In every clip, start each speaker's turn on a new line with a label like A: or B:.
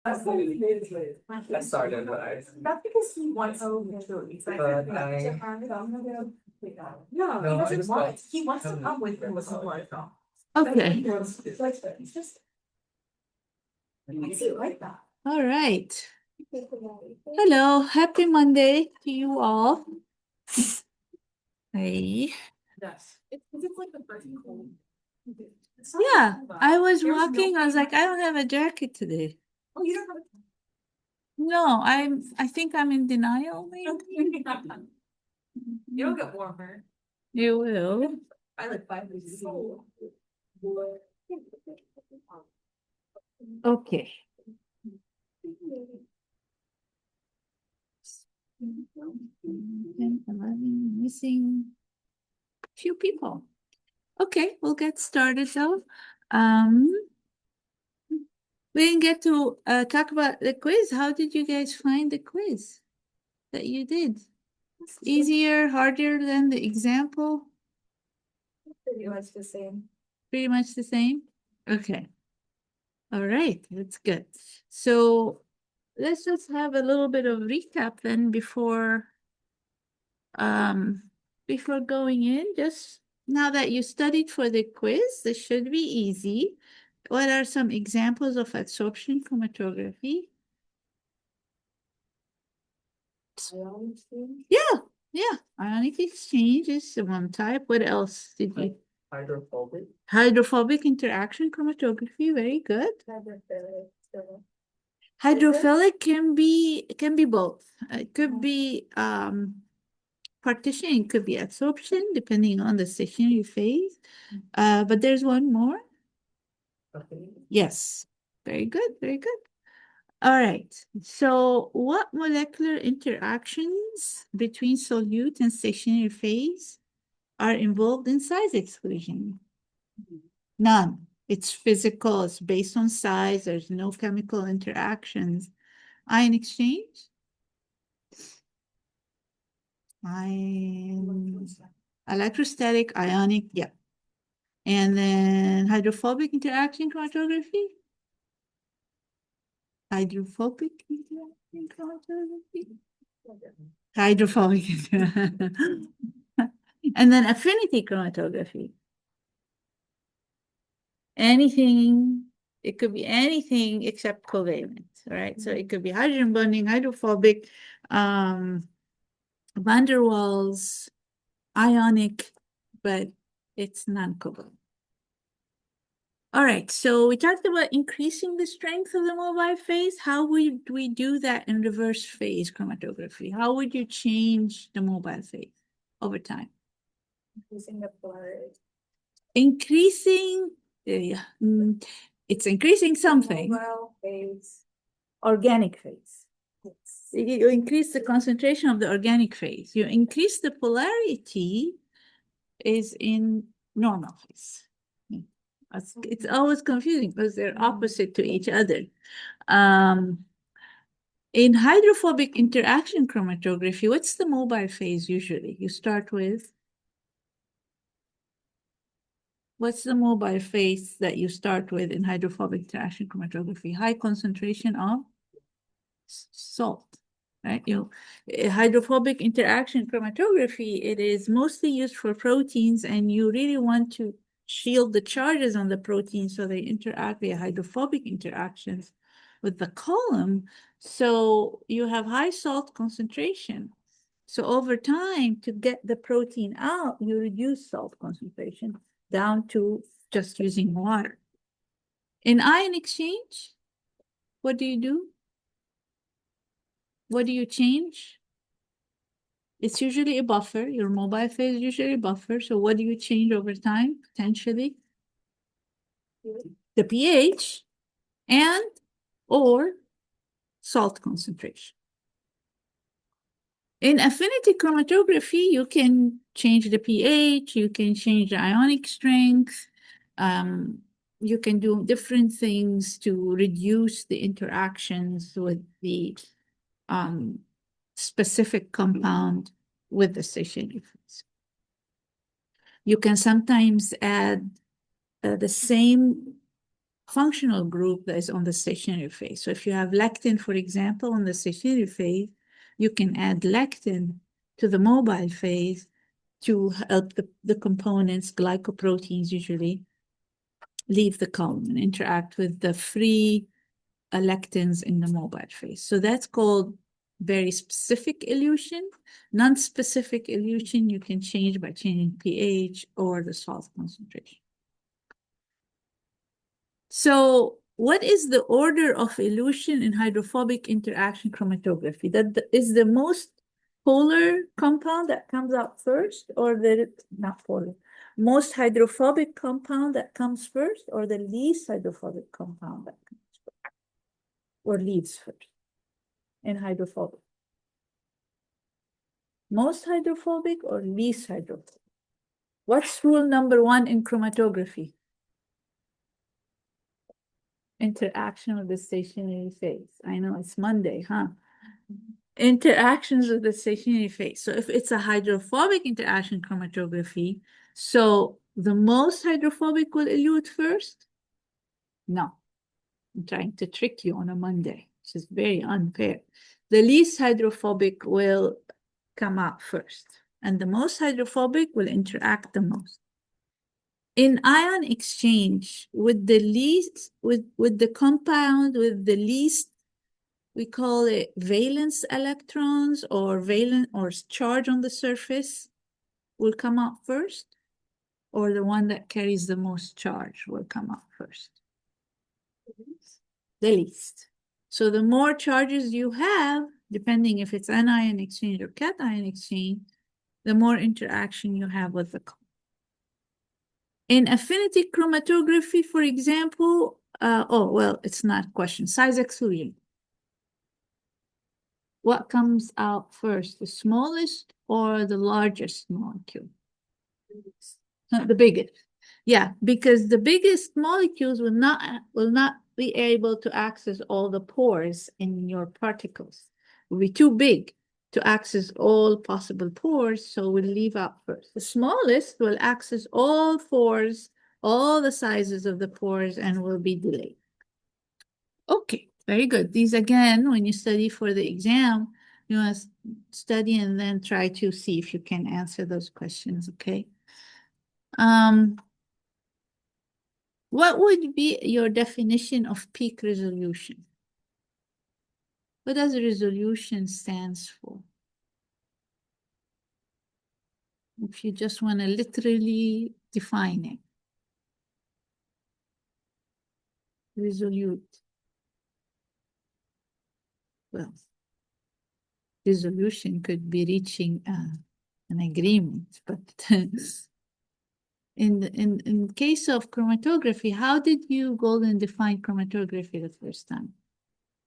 A: I started, but That's because he wants to. But no, he doesn't want. He wants to come with him.
B: Okay.
A: It's just. I see it like that.
B: All right. Hello. Happy Monday to you all. Hey.
A: Yes. It's like the first cold.
B: Yeah, I was walking. I was like, I don't have a jacket today.
A: Oh, you don't have a.
B: No, I think I'm in denial, maybe.
A: You'll get warmer.
B: You will.
A: I like 5 degrees.
B: Okay. 10, 11, missing few people. Okay, we'll get started though. We didn't get to talk about the quiz. How did you guys find the quiz that you did? Easier, harder than the example?
A: Pretty much the same.
B: Pretty much the same? Okay. All right, that's good. So let's just have a little bit of recap then um before going in. Just now that you studied for the quiz, this should be easy. What are some examples of absorption chromatography? Yeah. Ionic exchange is one type. What else did you?
A: Hydrophobic.
B: Hydrophobic interaction chromatography. Very good. Hydrophilic can be both. It could be partition, it could be absorption, depending on the stationary phase. But there's one more. Yes. Very good, very good. All right. So what molecular interactions between solute and stationary phase are involved in size exclusion? None. It's physical, it's based on size, there's no chemical interactions. Ion exchange? Ion, electrostatic, ionic, yeah. And then hydrophobic interaction chromatography? Hydrophobic interaction chromatography? Hydrophobic. And then affinity chromatography. Anything, it could be anything except covalent, right? So it could be hydrogen bonding, hydrophobic, van der Waals, ionic, but it's non-covalent. All right, so we talked about increasing the strength of the mobile phase. How would we do that in reverse phase chromatography? How would you change the mobile phase over time?
A: Increasing the polarity.
B: Increasing, it's increasing something.
A: Mobile phase.
B: Organic phase.
A: Yes.
B: You increase the concentration of the organic phase. You increase the polarity is in normal phase. It's always confusing because they're opposite to each other. In hydrophobic interaction chromatography, what's the mobile phase usually? You start with? What's the mobile phase that you start with in hydrophobic interaction chromatography? High concentration of salt, right? Hydrophobic interaction chromatography, it is mostly used for proteins, and you really want to shield the charges on the protein so they interact via hydrophobic interactions with the column. So you have high salt concentration. So over time, to get the protein out, you reduce salt concentration down to just using water. In ion exchange, what do you do? What do you change? It's usually a buffer. Your mobile phase is usually a buffer. So what do you change over time, potentially? The pH and or salt concentration. In affinity chromatography, you can change the pH, you can change the ionic strength, you can do different things to reduce the interactions with the specific compound with the stationary phase. You can sometimes add the same functional group that is on the stationary phase. So if you have lectin, for example, on the stationary phase, you can add lectin to the mobile phase to help the components, glycoproteins usually, leave the column and interact with the free lectins in the mobile phase. So that's called very specific elution. Non-specific elution you can change by changing pH or the salt concentration. So what is the order of elution in hydrophobic interaction chromatography? That is the most polar compound that comes out first, or the not polar, most hydrophobic compound that comes first, or the least hydrophobic compound that comes first, or leaves first in hydrophobic? Most hydrophobic or least hydrophobic? What's rule number 1 in chromatography? Interaction with the stationary phase. I know it's Monday, huh? Interactions with the stationary phase. So if it's a hydrophobic interaction chromatography, so the most hydrophobic will elute first? No. I'm trying to trick you on a Monday, which is very unfair. The least hydrophobic will come out first, and the most hydrophobic will interact the most. In ion exchange, with the least, with the compound with the least, we call it valence electrons or valence or charge on the surface, will come out first, or the one that carries the most charge will come out first? The least. So the more charges you have, depending if it's anion exchange or cation exchange, the more interaction you have with the compound. In affinity chromatography, for example, it's not a question. Size exclusion. What comes out first, the smallest or the largest molecule? The biggest. Yeah, because the biggest molecules will not be able to access all the pores in your particles. It will be too big to access all possible pores, so we'll leave out first. The smallest will access all pores, all the sizes of the pores, and will be delayed. Okay, very good. These again, when you study for the exam, you must study and then try to see if you can answer those questions, okay? What would be your definition of peak resolution? What does resolution stands for? If you just want to literally define it. Resolute. Well, resolution could be reaching an agreement, but in case of chromatography, how did you Golden define chromatography the first time?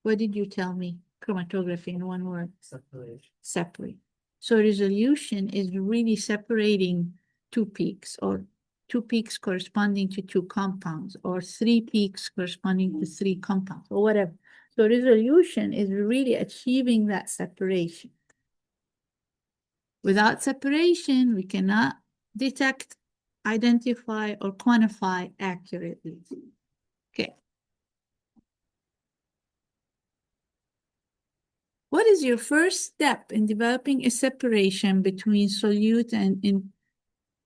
B: What did you tell me? Chromatography in one word.
A: Separation.
B: Separate. So resolution is really separating two peaks, or two peaks corresponding to two compounds, or three peaks corresponding to three compounds, or whatever. So resolution is really achieving that separation. Without separation, we cannot detect, identify, or quantify accurately. Okay. What is your first step in developing a separation between solute and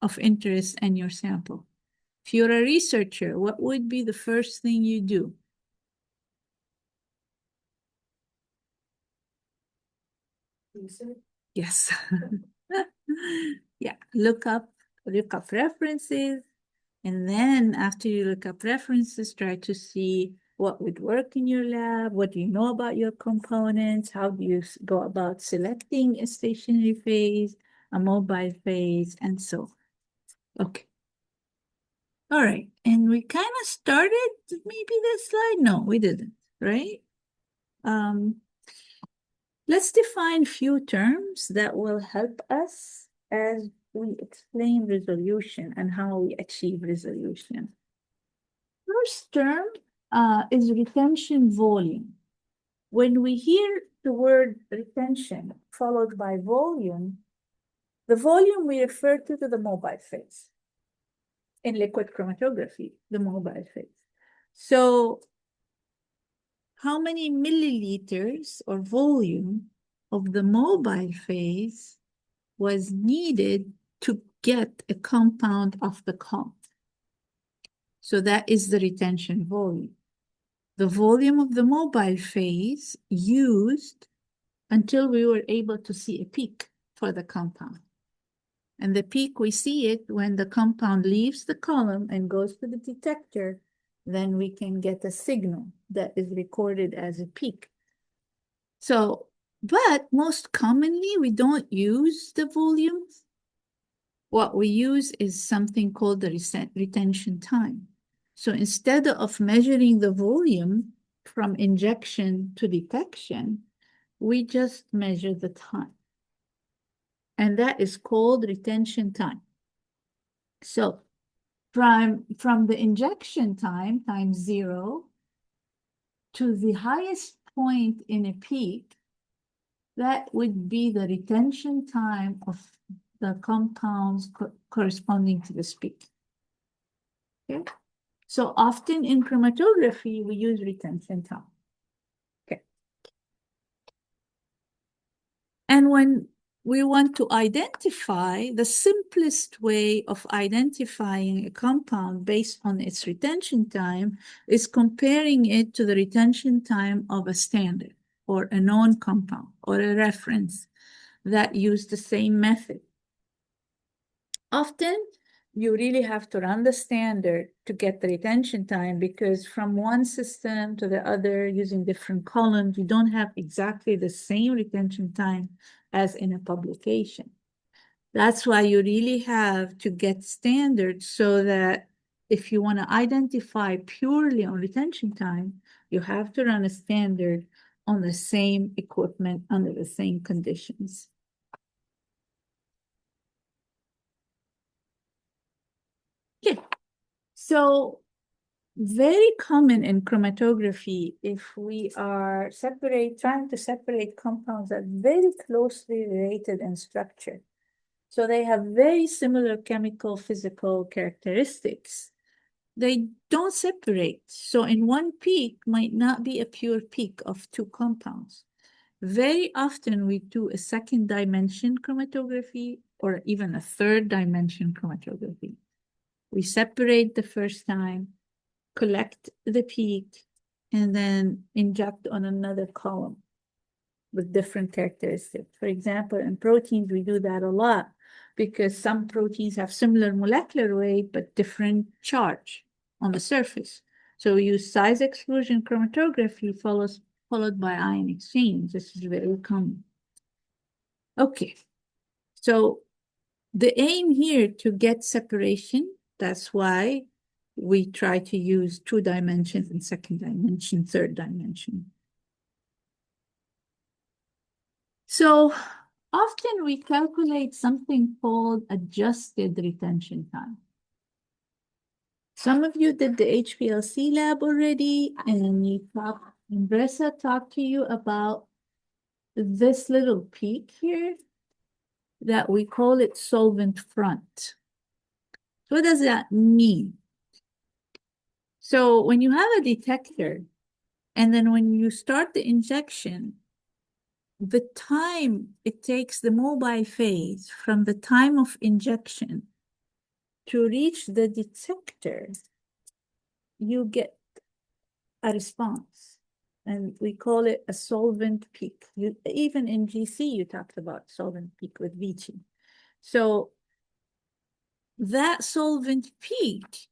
B: of interest and your sample? If you're a researcher, what would be the first thing you do?
A: Research.
B: Yes. Yeah, look up references, and then after you look up references, try to see what would work in your lab, what do you know about your components, how do you go about selecting a stationary phase, a mobile phase, and so on. Okay. All right, and we kind of started maybe this slide. No, we didn't, right? Let's define few terms that will help us as we explain resolution and how we achieve resolution. First term is retention volume. When we hear the word retention followed by volume, the volume we refer to the mobile phase. In liquid chromatography, the mobile phase. So how many milliliters or volume of the mobile phase was needed to get a compound off the column? So that is the retention volume. The volume of the mobile phase used until we were able to see a peak for the compound. And the peak, we see it when the compound leaves the column and goes to the detector, then we can get a signal that is recorded as a peak. So, but most commonly, we don't use the volumes. What we use is something called the retention time. So instead of measuring the volume from injection to detection, we just measure the time. And that is called retention time. So from the injection time, times 0, to the highest point in a peak, that would be the retention time of the compounds corresponding to this peak. Okay? So often in chromatography, we use retention time. Okay. And when we want to identify, the simplest way of identifying a compound based on its retention time is comparing it to the retention time of a standard or a known compound or a reference that use the same method. Often, you really have to run the standard to get the retention time, because from one system to the other using different columns, you don't have exactly the same retention time as in a publication. That's why you really have to get standards, so that if you want to identify purely on retention time, you have to run a standard on the same equipment under the same conditions. Okay, so very common in chromatography, if we are trying to separate compounds that are very closely related in structure. So they have very similar chemical, physical characteristics. They don't separate. So in one peak might not be a pure peak of two compounds. Very often we do a second dimension chromatography or even a third dimension chromatography. We separate the first time, collect the peak, and then inject on another column with different characteristics. For example, in proteins, we do that a lot because some proteins have similar molecular weight but different charge on the surface. So we use size exclusion chromatography followed by ion exchange. This is very common. Okay, so the aim here to get separation, that's why we try to use 2 dimensions and second dimension, third dimension. So often we calculate something called adjusted retention time. Some of you did the HPLC lab already, and Bressa talked to you about this little peak here that we call it solvent front. What does that mean? So when you have a detector, and then when you start the injection, the time it takes the mobile phase from the time of injection to reach the detector, you get a response. And we call it a solvent peak. Even in GC, you talked about solvent peak with VT. So that solvent peak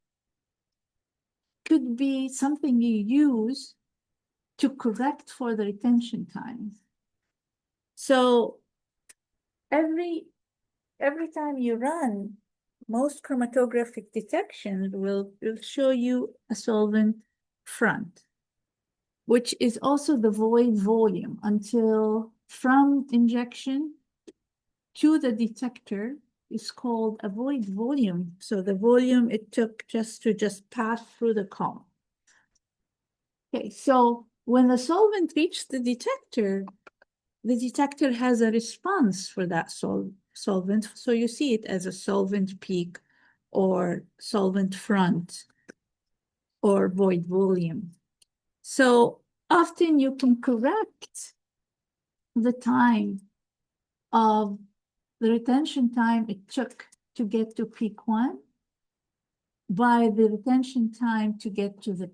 B: could be something you use to correct for the retention times. So every time you run, most chromatographic detections will show you a solvent front, which is also the void volume until from injection to the detector is called a void volume. So the volume it took to pass through the column. Okay, so when the solvent reached the detector has a response for that solvent. So you see it as a solvent peak or solvent front or void volume. So often you can correct the time of the retention time it took to get to peak 1 by the retention time to get to the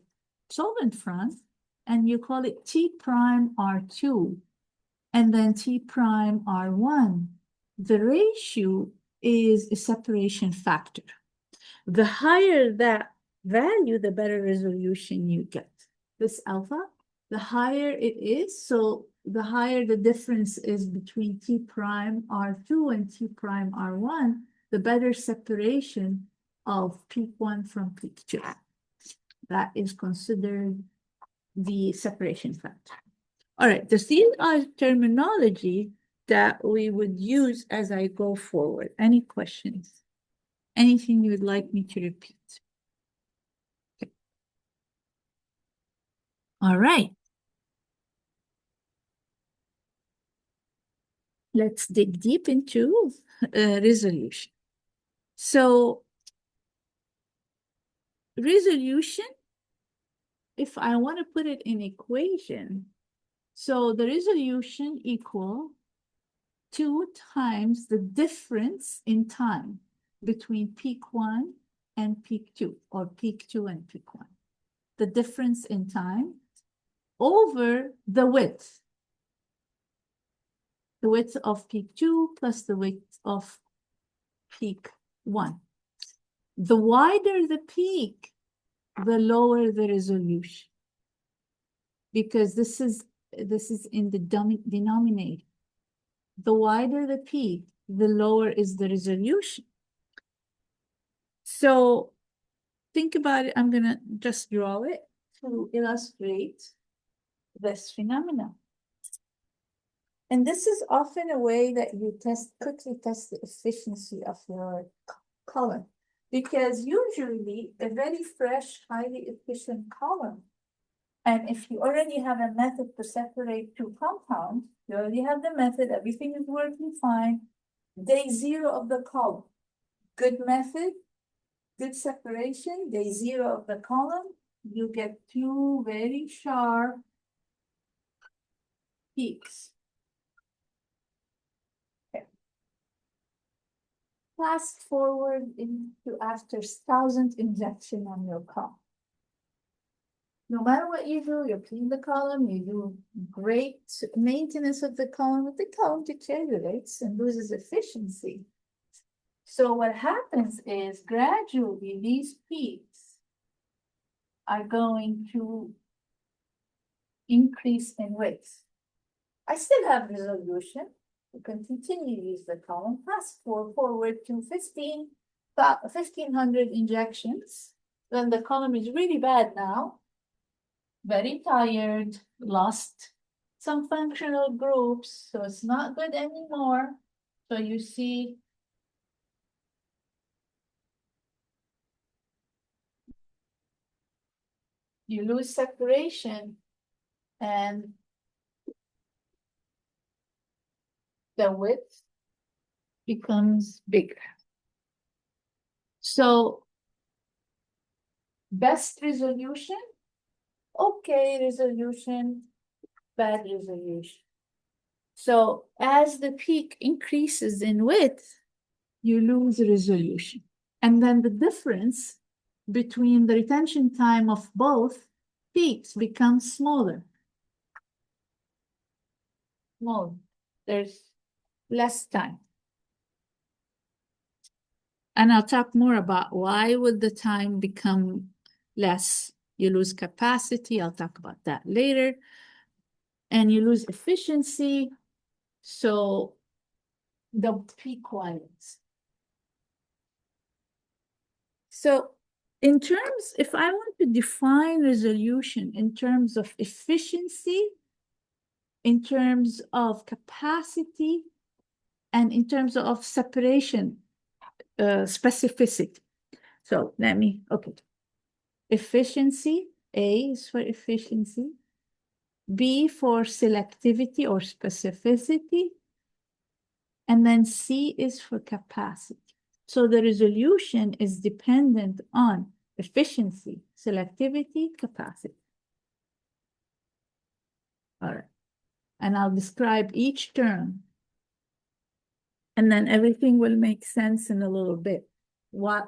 B: solvent front, and you call it T prime R2 and then T prime R1. The ratio is a separation factor. The higher that value, the better resolution you get. This alpha, the higher it is, so the higher the difference is between T prime R2 and T prime R1, the better separation of peak 1 from peak 2. That is considered the separation factor. All right, these are terminology that we would use as I go forward. Any questions? Anything you would like me to repeat? Okay. All right. Let's dig deep into resolution. So resolution, if I want to put it in equation, so the resolution equal 2 times the difference in time between peak 1 and peak 2, or peak 2 and peak 1. The difference in time over the width. The width of peak 2 plus the width of peak 1. The wider the peak, the lower the resolution. Because this is in the denominator. The wider the peak, the lower is the resolution. So think about it. I'm going to just draw it to illustrate this phenomenon. And this is often a way that you quickly test the efficiency of your column. Because usually a very fresh, highly efficient column, and if you already have a method to separate two compounds, you already have the method, everything is working fine. Day 0 of the column, good method, good separation. Day 0 of the column, you get two very sharp peaks. Okay. Fast forward into after 1,000 injection on your column. No matter what you do, you clean the column, you do great maintenance of the column, but the column deteriorates and loses efficiency. So what happens is gradually these peaks are going to increase in width. I still have resolution. You can continue to use the column. Fast forward to 1,500 injections. Then the column is really bad now. Very tired, lost some functional groups, so it's not good anymore. So you see you lose separation and the width becomes bigger. So best resolution, okay resolution, bad resolution. So as the peak increases in width, you lose resolution. And then the difference between the retention time of both peaks becomes smaller. Smaller. There's less time. And I'll talk more about why would the time become less. You lose capacity. I'll talk about that later. And you lose efficiency. So the peak widens. So in terms, if I want to define resolution in terms of efficiency, in terms of capacity, and in terms of separation, specificity. So let me, okay. Efficiency, A is for efficiency, B for selectivity or specificity, and then C is for capacity. So the resolution is dependent on efficiency, selectivity, capacity. All right. And I'll describe each term. And then everything will make sense in a little bit. Why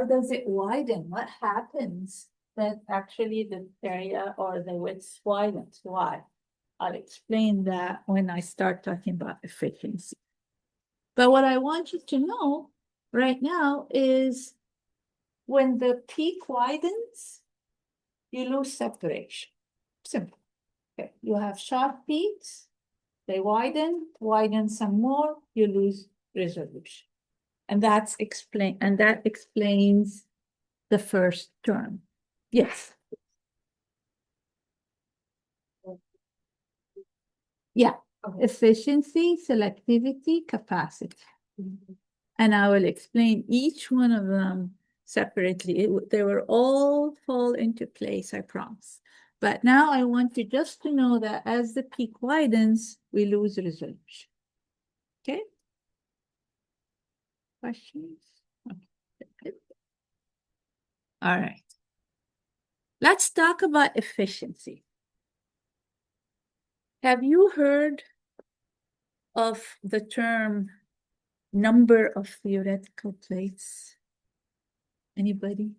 B: does it widen? What happens that actually the area or the width widens? Why? I'll explain that when I start talking about efficiency. But what I want you to know right now is when the peak widens, you lose separation. Simple. Okay. You have sharp peaks, they widen some more, you lose resolution. And that explains the first term. Yes. Yeah. Okay. Efficiency, selectivity, capacity. And I will explain each one of them separately. They will all fall into place, I promise. But now I want you just to know that as the peak widens, we lose resolution. Okay? Questions? Okay. All right. Let's talk about efficiency. Have you heard of the term number of theoretical plates? Anybody?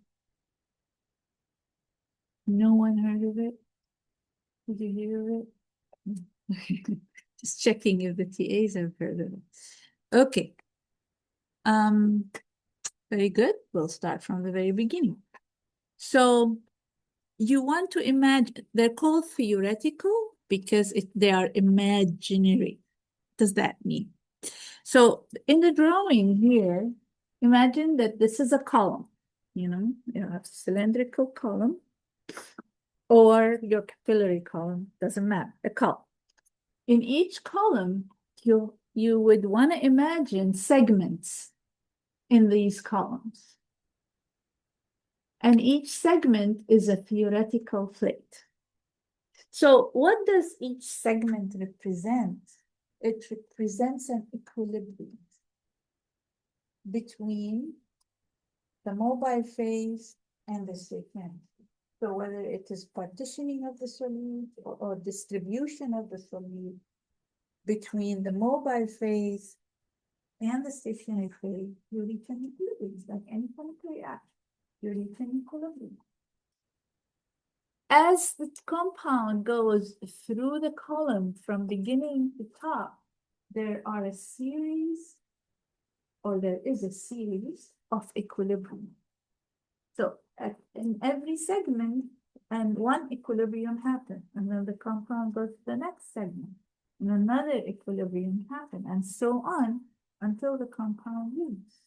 B: No one heard of it? Did you hear of it? Just checking if the TAs have heard of it. Okay. Very good. We'll start from the very beginning. So you want to imagine, they're called theoretical because they are imaginary. What does that mean? So in the drawing here, imagine that this is a column, you have a cylindrical column or your capillary column, doesn't matter, a column. In each column, you would want to imagine segments in these columns. And each segment is a theoretical plate. So what does each segment represent? It represents an equilibrium between the mobile phase and the stationary. So whether it is partitioning of the solute or distribution of the solute between the mobile phase and the stationary phase, you reach an equilibrium. It's like any chemical reaction, you reach an equilibrium. As the compound goes through the column from beginning to top, there is a series of equilibrium. So in every segment, and one equilibrium happens, and then the compound goes to the next segment, and another equilibrium happens, and so on until the compound leaves.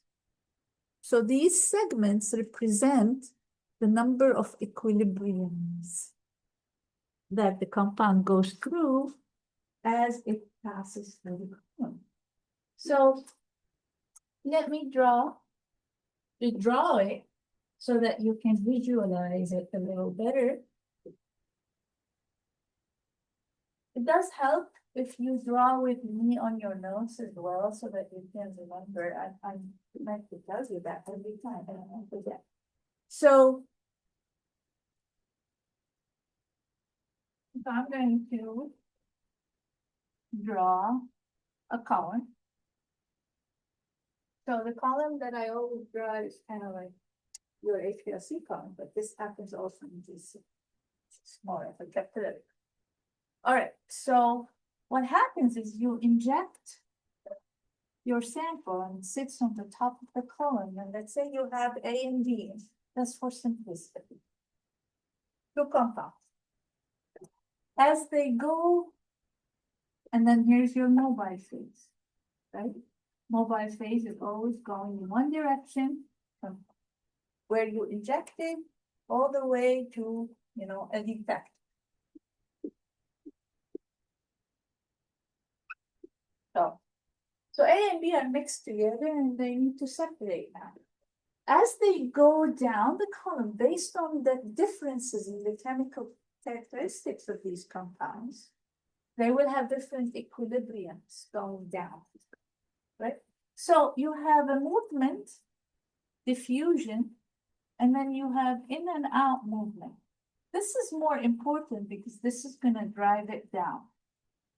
B: So these segments represent the number of equilibriums that the compound goes through as it passes through the column. So let me draw it so that you can visualize it a little better. It does help if you draw with me on your notes as well so that you can remember. I meant to tell you that every time and I won't forget. So I'm going to draw a column. So the column that I always draw is kind of like your HPLC column, but this happens also in GC. It's more of a capillary. All right, so what happens is you inject your sample and it sits on the top of the column. And let's say you have A and B. That's for simplicity. Two compounds. As they go, and then here's your mobile phase, right? Mobile phase is always going in one direction from where you injected all the way to, a defect. So A and B are mixed together and they need to separate now. As they go down the column, based on the differences in the chemical characteristics of these compounds, they will have different equilibriums going down, right? So you have a movement, diffusion, and then you have in and out movement. This is more important because this is going to drive it down.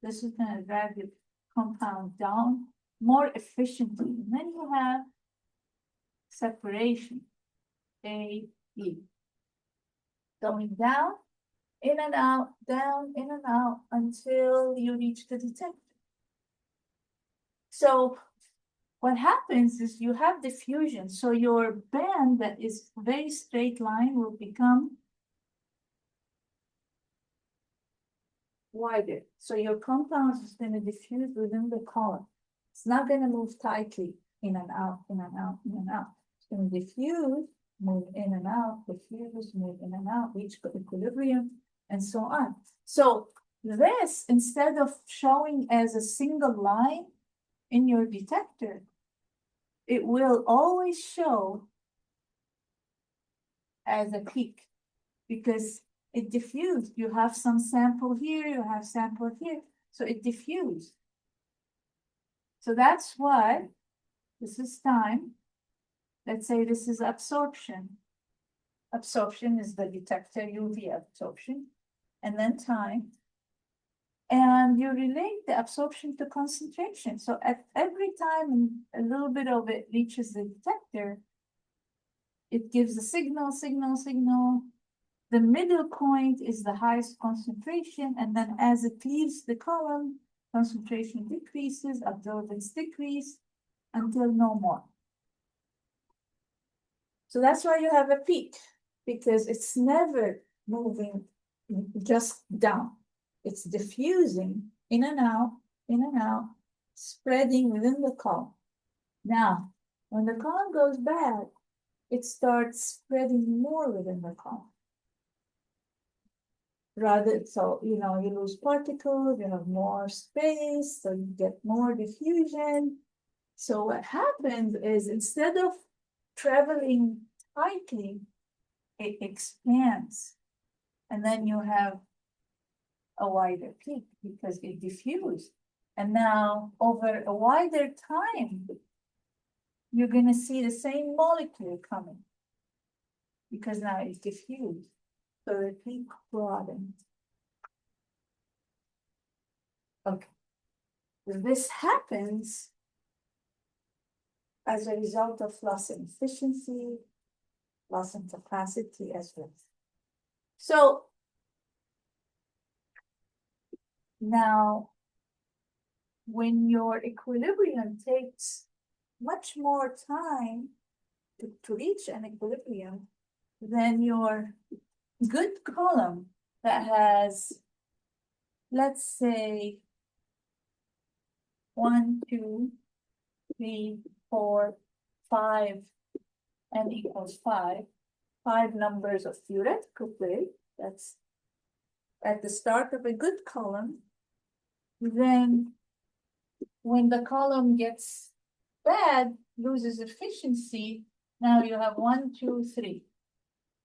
B: This is going to drive the compound down more efficiently. And then you have separation, A, E. Going down, in and out, down, in and out, until you reach the detector. So what happens is you have diffusion. So your band that is very straight line will become wider. So your compound is going to diffuse within the column. It's not going to move tightly in and out, in and out, in and out. It's going to diffuse, move in and out, diffuse, move in and out, reach equilibrium, and so on. So this, instead of showing as a single line in your detector, it will always show as a peak because it diffused. You have some sample here, you have sample here, so it diffused. So that's why this is time. Let's say this is absorption. Absorption is the detector UV absorption, and then time. And you relate the absorption to concentration. So at every time a little bit of it reaches the detector, it gives a signal, signal, signal. The middle point is the highest concentration, and then as it leaves the column, concentration decreases, absorbance decrease until no more. So that's why you have a peak, because it's never moving just down. It's diffusing in and out, spreading within the column. Now, when the column goes bad, it starts spreading more within the column. Rather, so, you know, you lose particles, you have more space, so you get more diffusion. So what happens is instead of traveling tightly, it expands. And then you have a wider peak because it diffused. And now over a wider time, you're going to see the same molecule coming because now it's diffused. So the peak broadens. Okay. This happens as a result of loss in efficiency, loss in capacity as well. So now, when your equilibrium takes much more time to reach an equilibrium than your good column that has, let's say, 1, 2, 3, 4, 5, n equals 5, 5 numbers of theoretical plate, that's at the start of a good column. Then when the column gets bad, loses efficiency, now you have 1, 2, 3.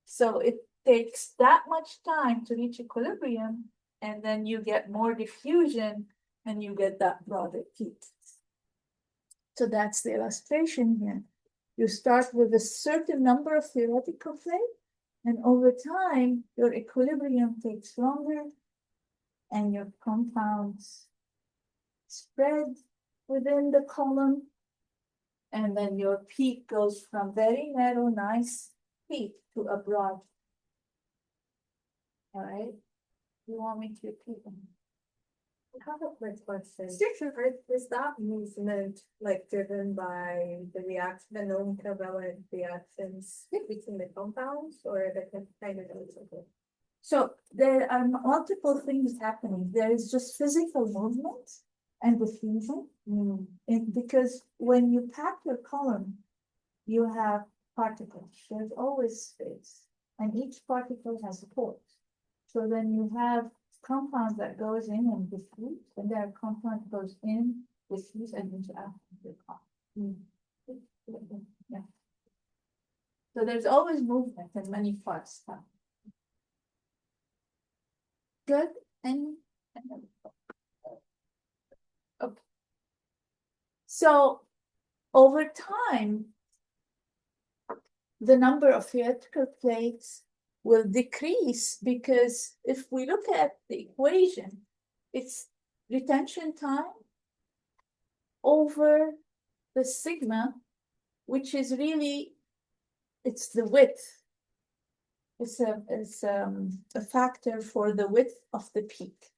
B: So it takes that much time to reach equilibrium, and then you get more diffusion and you get that broader peak. So that's the illustration here. You start with a certain number of theoretical plate, and over time, your equilibrium takes longer and your compounds spread within the column. And then your peak goes from very narrow, nice peak to a broad. All right. You want me to repeat them?
A: I have a quick question. Is that movement like driven by the reaction, the non-covalent reactions between the compounds, or the kind of something?
B: So there are multiple things happening. There is just physical movement and diffusion. Because when you pack your column, you have particles. There's always space, and each particle has a port. So then you have compounds that goes in and diffuse, and there are compounds that goes in, diffuse, and interact with the column. Yeah. So there's always movement in many parts. Good. And okay. So over time, the number of theoretical plates will decrease, because if we look at the equation, it's retention time over the sigma, which is really, it's the width. It's a factor for the width of the peak.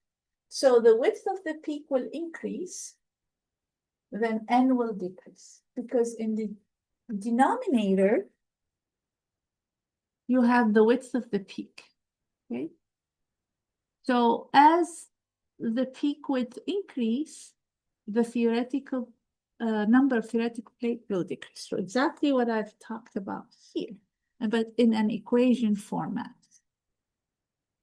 B: So the width of the peak will increase, then n will decrease, because in the denominator, you have the width of the peak, okay? So as the peak width increase, the theoretical number of theoretical plate will decrease. So exactly what I've talked about here, but in an equation format.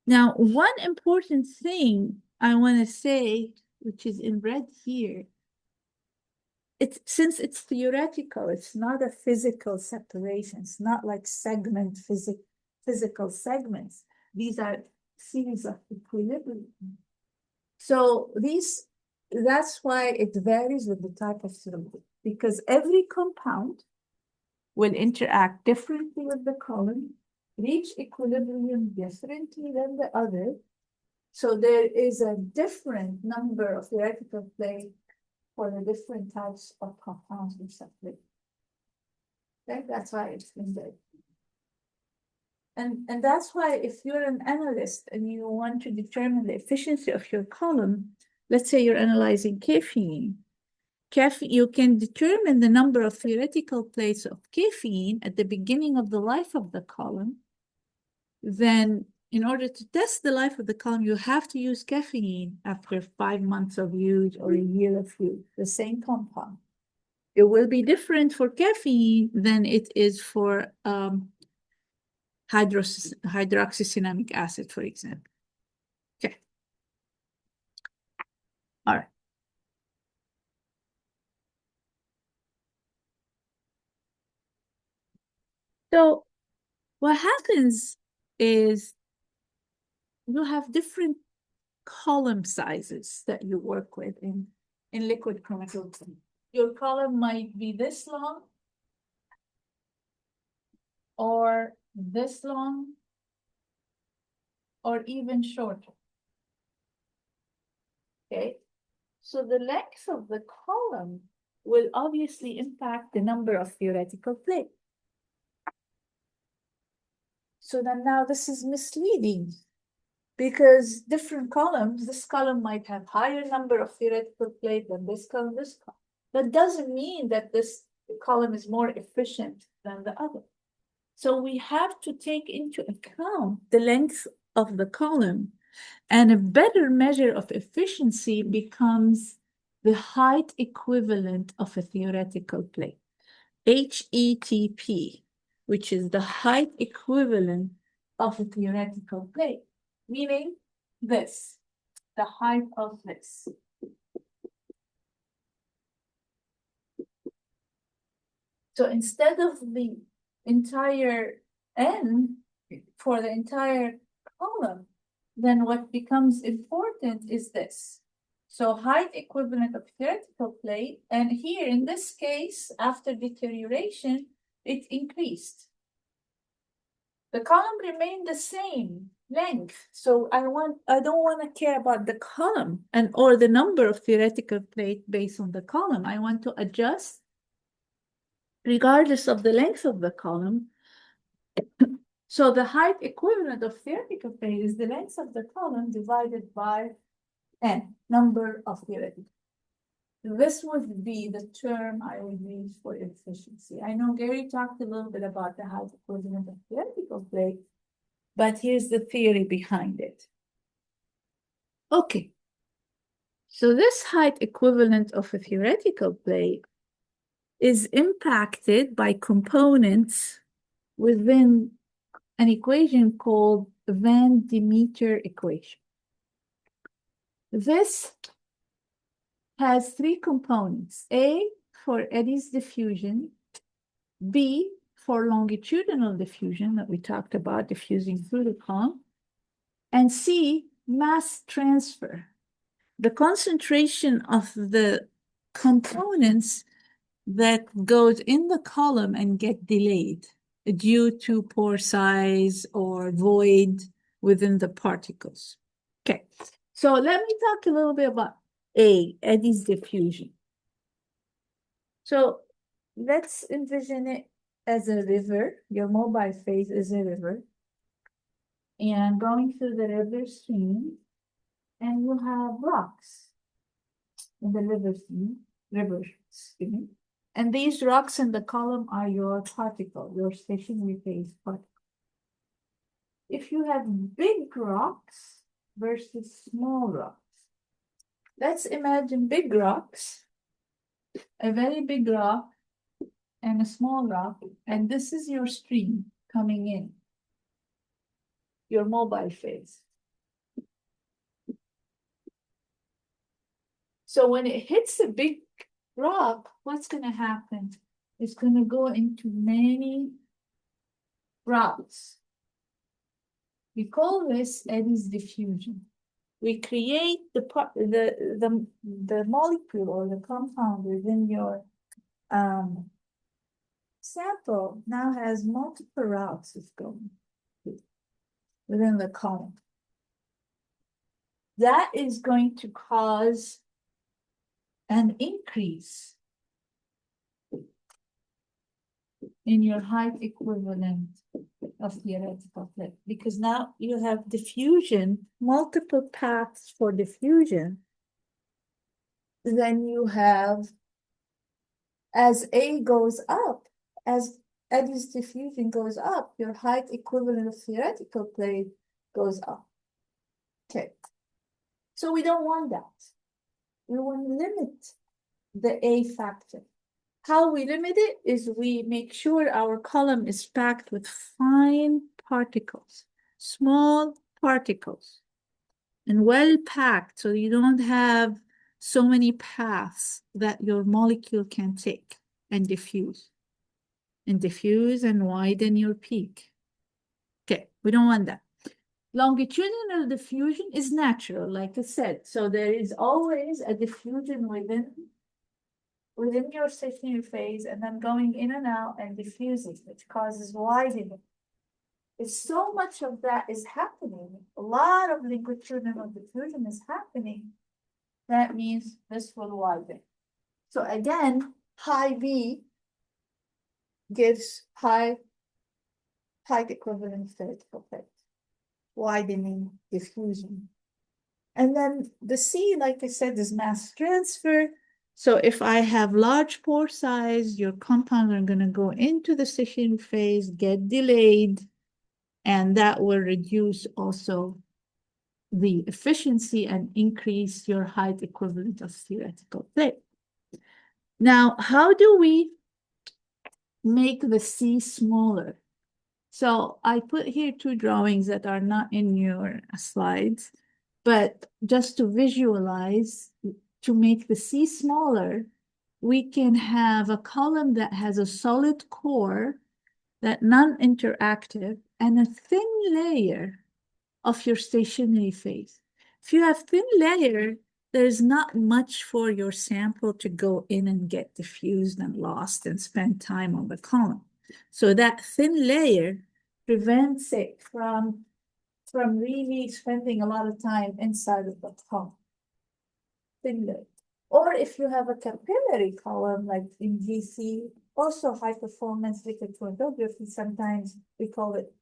B: Now, one important thing I want to say, which is in red here, since it's theoretical, it's not a physical separation. It's not like physical segments. These are series of equilibrium. So that's why it varies with the type of fluid, because every compound will interact differently with the column, reach equilibrium differently than the other. So there is a different number of theoretical plates for the different types of compounds we separate. Okay, that's why it's in there. And that's why if you're an analyst and you want to determine the efficiency of your column, let's say you're analyzing caffeine, you can determine the number of theoretical plates of caffeine at the beginning of the life of the column. Then in order to test the life of the column, you have to use caffeine after 5 months of use or a year of use, the same compound. It will be different for caffeine than it is for hydroxycinnamic acid, for example. Okay. All right. So what happens is you have different column sizes that you work with in liquid chromatography. Your column might be this long or this long or even shorter. Okay, so the length of the column will obviously impact the number of theoretical plates. So then now this is misleading, because different columns, this column might have higher number of theoretical plates than this column, this column. That doesn't mean that this column is more efficient than the other. So we have to take into account the length of the column, and a better measure of efficiency becomes the height equivalent of a theoretical plate, HETP, which is the height equivalent of a theoretical plate, meaning this, the height of this. So instead of the entire N for the entire column, then what becomes important is this. So height equivalent of theoretical plate, and here in this case, after deterioration, it increased. The column remained the same length, so I don't want to care about the column or the number of theoretical plate based on the column. I want to adjust regardless of the length of the column. So the height equivalent of theoretical plate is the length of the column divided by n, number of theoretical. This would be the term I would use for efficiency. I know Gary talked a little bit about the height equivalent of theoretical plate, but here's the theory behind it. Okay, so this height equivalent of a theoretical plate is impacted by components within an equation called Van Demeter equation. This has 3 components: A for Eddy's diffusion, B for longitudinal diffusion that we talked about, diffusing through the column, and C, mass transfer. The concentration of the components that goes in the column and get delayed. due to pore size or void within the particles. Okay, so let me talk a little bit about eddy's diffusion. So let's envision it as a river. Your mobile phase is a river. And going through the river stream, and you have rocks in the river stream. And these rocks in the column are your particle, your stationary phase particle. If you have big rocks versus small rocks, let's imagine big rocks, a very big rock and a small rock, and this is your stream coming in, your mobile phase. So when it hits a big rock, what's going to happen? It's going to go into many routes. We call this eddy's diffusion. We create the molecule or the compound within your sample now has multiple routes it's going within the column. That is going to cause an increase in your height equivalent of theoretical plate, because now you have diffusion, multiple paths for diffusion. Then you have, as A goes up, as eddy's diffusion goes up, your height equivalent of theoretical plate goes up. Okay, so we don't want that. We want to limit the A factor. How we limit it is we make sure our column is packed with fine particles, small particles, and well packed, so you don't have so many paths that your molecule can take and diffuse and widen your peak. Okay, we don't want that. Longitudinal diffusion is natural, like I said. So there is always a diffusion within your stationary phase and then going in and out and diffusing, which causes widening. If so much of that is happening, a lot of longitudinal diffusion is happening, that means this will widen. So again, high V gives high equivalent theoretical plate, widening diffusion. And then the C, like I said, is mass transfer. So if I have large pore size, your compounds are going to go into the stationary phase, get delayed, and that will reduce also the efficiency and increase your height equivalent of theoretical plate. Now, how do we make the C smaller? So I put here two drawings that are not in your slides, but just to visualize, to make the C smaller, we can have a column that has a solid core, that non-interactive, and a thin layer of your stationary phase. If you have thin layer, there's not much for your sample to go in and get diffused and lost and spend time on the column. So that thin layer prevents it from really spending a lot of time inside of the column. Thin layer. Or if you have a capillary column, like in GC, also high performance liquid chromatography, sometimes we call it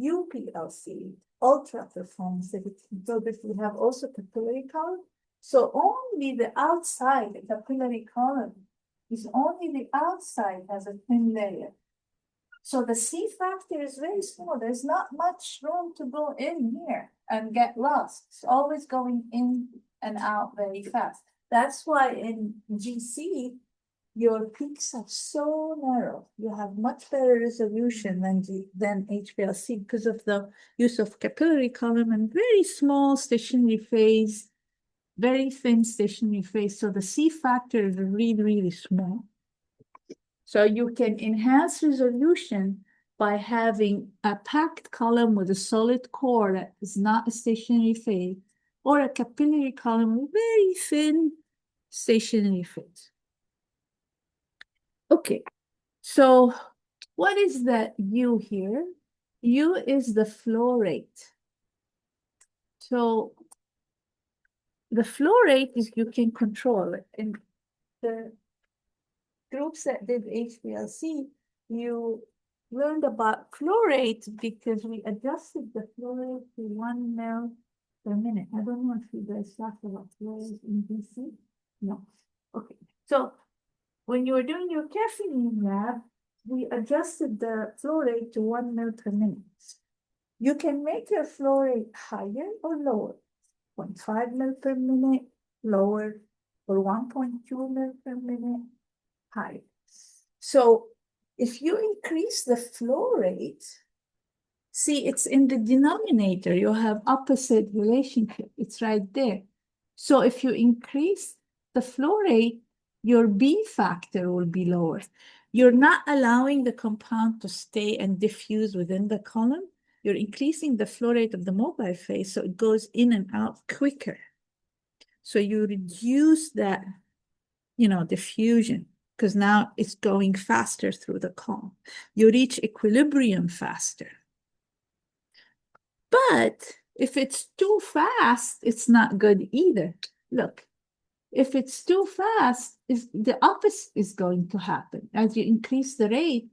B: UPLC, ultra performance liquid chromatography. We have also capillary column. So only the outside, the capillary column, is only the outside has a thin layer. So the C factor is very small. There's not much room to go in here and get lost. It's always going in and out very fast. That's why in GC, your peaks are so narrow. You have much better resolution than HPLC because of the use of capillary column and very small stationary phase, very thin stationary phase. So the C factor is really, really small. So you can enhance resolution by having a packed column with a solid core that is not a stationary phase, or a capillary column with very thin stationary phase. Okay, so What is that U here? U is the flow rate. So the flow rate is you can control it. In the groups that did HPLC, you learned about flow rate because we adjusted the flow rate to 1 mil per minute. I don't know if you guys talked about flow rate in DC. No. Okay. So when you were doing your caffeine lab, we adjusted the flow rate to 1 mil per minute. You can make your flow rate higher or lower, 0.5 mil per minute, lower, or 1.2 mil per minute, higher. So if you increase the flow rate, see, it's in the denominator. You have opposite relationship. It's right there. So if you increase the flow rate, your B factor will be lower. You're not allowing the compound to stay and diffuse within the column. You're increasing the flow rate of the mobile phase, so it goes in and out quicker. So you reduce that, diffusion, because now it's going faster through the column. You reach equilibrium faster. But if it's too fast, it's not good either. Look, if it's too fast, the opposite is going to happen. As you increase the rate,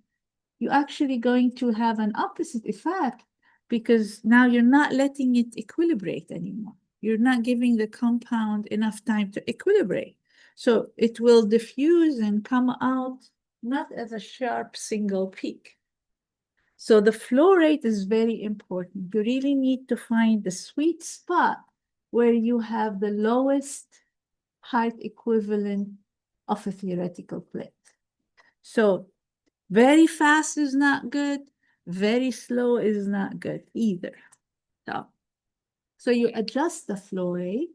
B: you're actually going to have an opposite effect because now you're not letting it equilibrate anymore. You're not giving the compound enough time to equilibrate. So it will diffuse and come out not as a sharp single peak. So the flow rate is very important. You really need to find the sweet spot where you have the lowest height equivalent of a theoretical plate. So very fast is not good. Very slow is not good either. So you adjust the flow rate.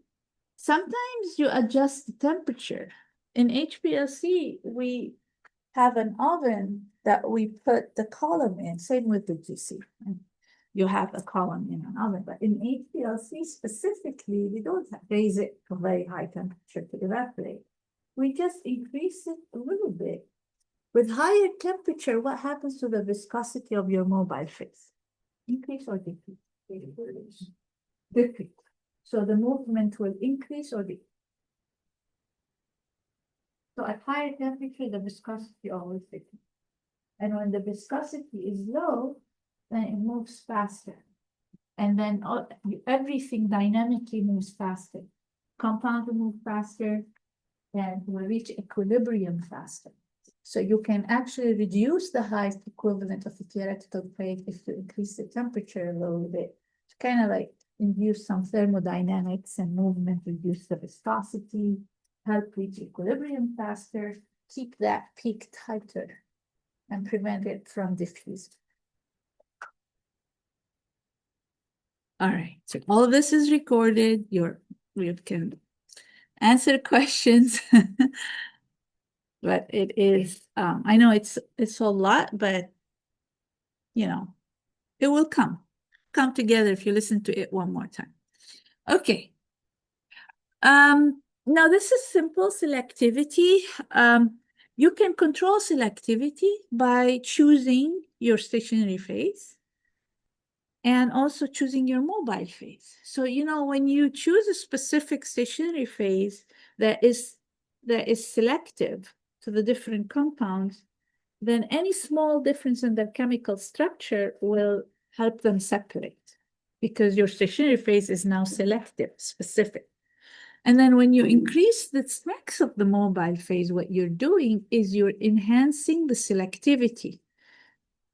B: Sometimes you adjust the temperature. In HPLC, we have an oven that we put the column in, same with the GC. You have a column in an oven, but in HPLC specifically, we don't raise it to very high temperature to evaporate. We just increase it a little bit. With higher temperature, what happens to the viscosity of your mobile phase? Increase or decrease? Decrease. Decrease. So the movement will increase or decrease. So at higher temperature, the viscosity always decreases. And when the viscosity is low, then it moves faster. And then everything dynamically moves faster. Compound will move faster and will reach equilibrium faster. So you can actually reduce the height equivalent of the theoretical plate if you increase the temperature a little bit. To kind of like induce some thermodynamics and movement, reduce the viscosity, help reach equilibrium faster, keep that peak tighter, and prevent it from diffusing. All right, so all of this is recorded. You can answer questions. But it is, I know it's a lot, but it will come together if you listen to it one more time. Okay. Now this is simple selectivity. You can control selectivity by choosing your stationary phase and also choosing your mobile phase. So, when you choose a specific stationary phase that is selective to the different compounds, then any small difference in their chemical structure will help them separate because your stationary phase is now selective, specific. And then when you increase the strength of the mobile phase, what you're doing is you're enhancing the selectivity.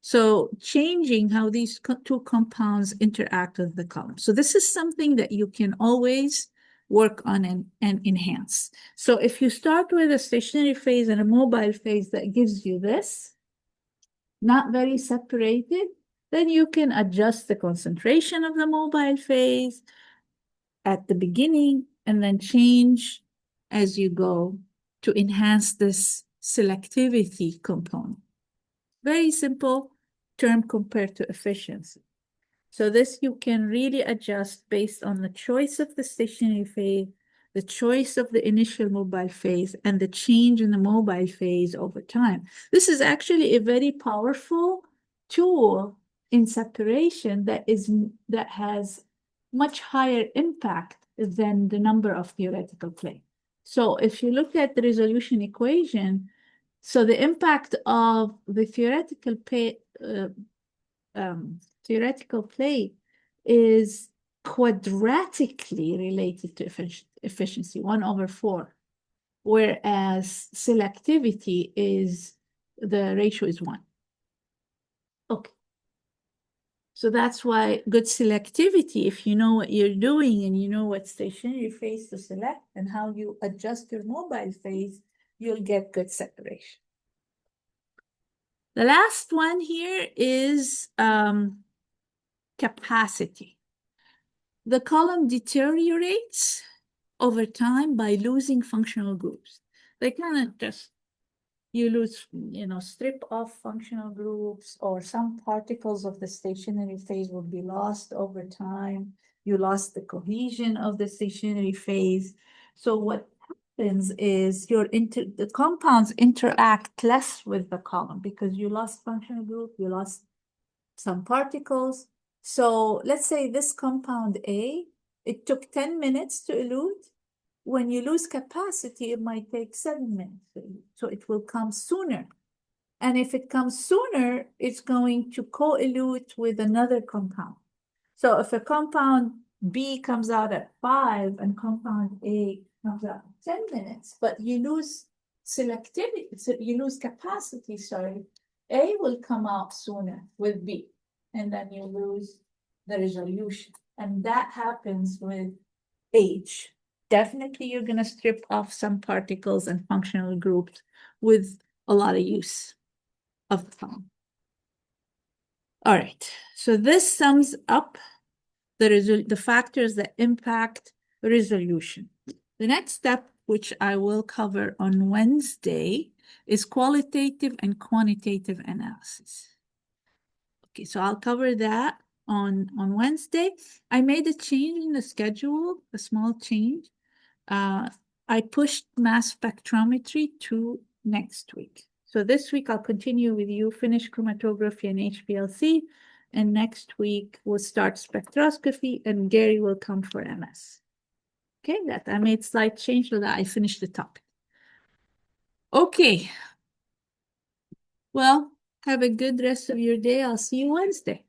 B: So changing how these two compounds interact with the column. So this is something that you can always work on and enhance. So if you start with a stationary phase and a mobile phase that gives you this, not very separated, then you can adjust the concentration of the mobile phase at the beginning and then change as you go to enhance this selectivity component. Very simple term compared to efficiency. So this you can really adjust based on the choice of the stationary phase, the choice of the initial mobile phase, and the change in the mobile phase over time. This is actually a very powerful tool in separation that has much higher impact than the number of theoretical play. So if you look at the resolution equation, so the impact of the theoretical play is quadratically related to efficiency, 1/4, whereas selectivity is, the ratio is 1. Okay. So that's why good selectivity, if you know what you're doing and you know what stationary phase to select and how you adjust your mobile phase, you'll get good separation. The last one here is capacity. The column deteriorates over time by losing functional groups. They kind of just, you lose, strip off functional groups, or some particles of the stationary phase will be lost over time. You lost the cohesion of the stationary phase. So what happens is the compounds interact less with the column because you lost functional group, you lost some particles. So let's say this compound A, it took 10 minutes to elute. When you lose capacity, it might take 7 minutes to elute. So it will come sooner. And if it comes sooner, it's going to co-elute with another compound. So if a compound B comes out at 5 and compound A comes out in 10 minutes, but you lose selectivity, so you lose capacity, sorry, A will come out sooner with B, and then you lose the resolution. And that happens with age. Definitely you're going to strip off some particles and functional groups with a lot of use of the column. All right, so this sums up the factors that impact resolution. The next step, which I will cover on Wednesday, is qualitative and quantitative analysis. Okay, so I'll cover that on Wednesday. I made a change in the schedule, a small change. I pushed mass spectrometry to next week. So this week I'll continue with you, finish chromatography and HPLC, and next week we'll start spectroscopy, and Gary will come for MS. Okay, that I made slight change so that I finished the topic. Okay. Well, have a good rest of your day. I'll see you Wednesday.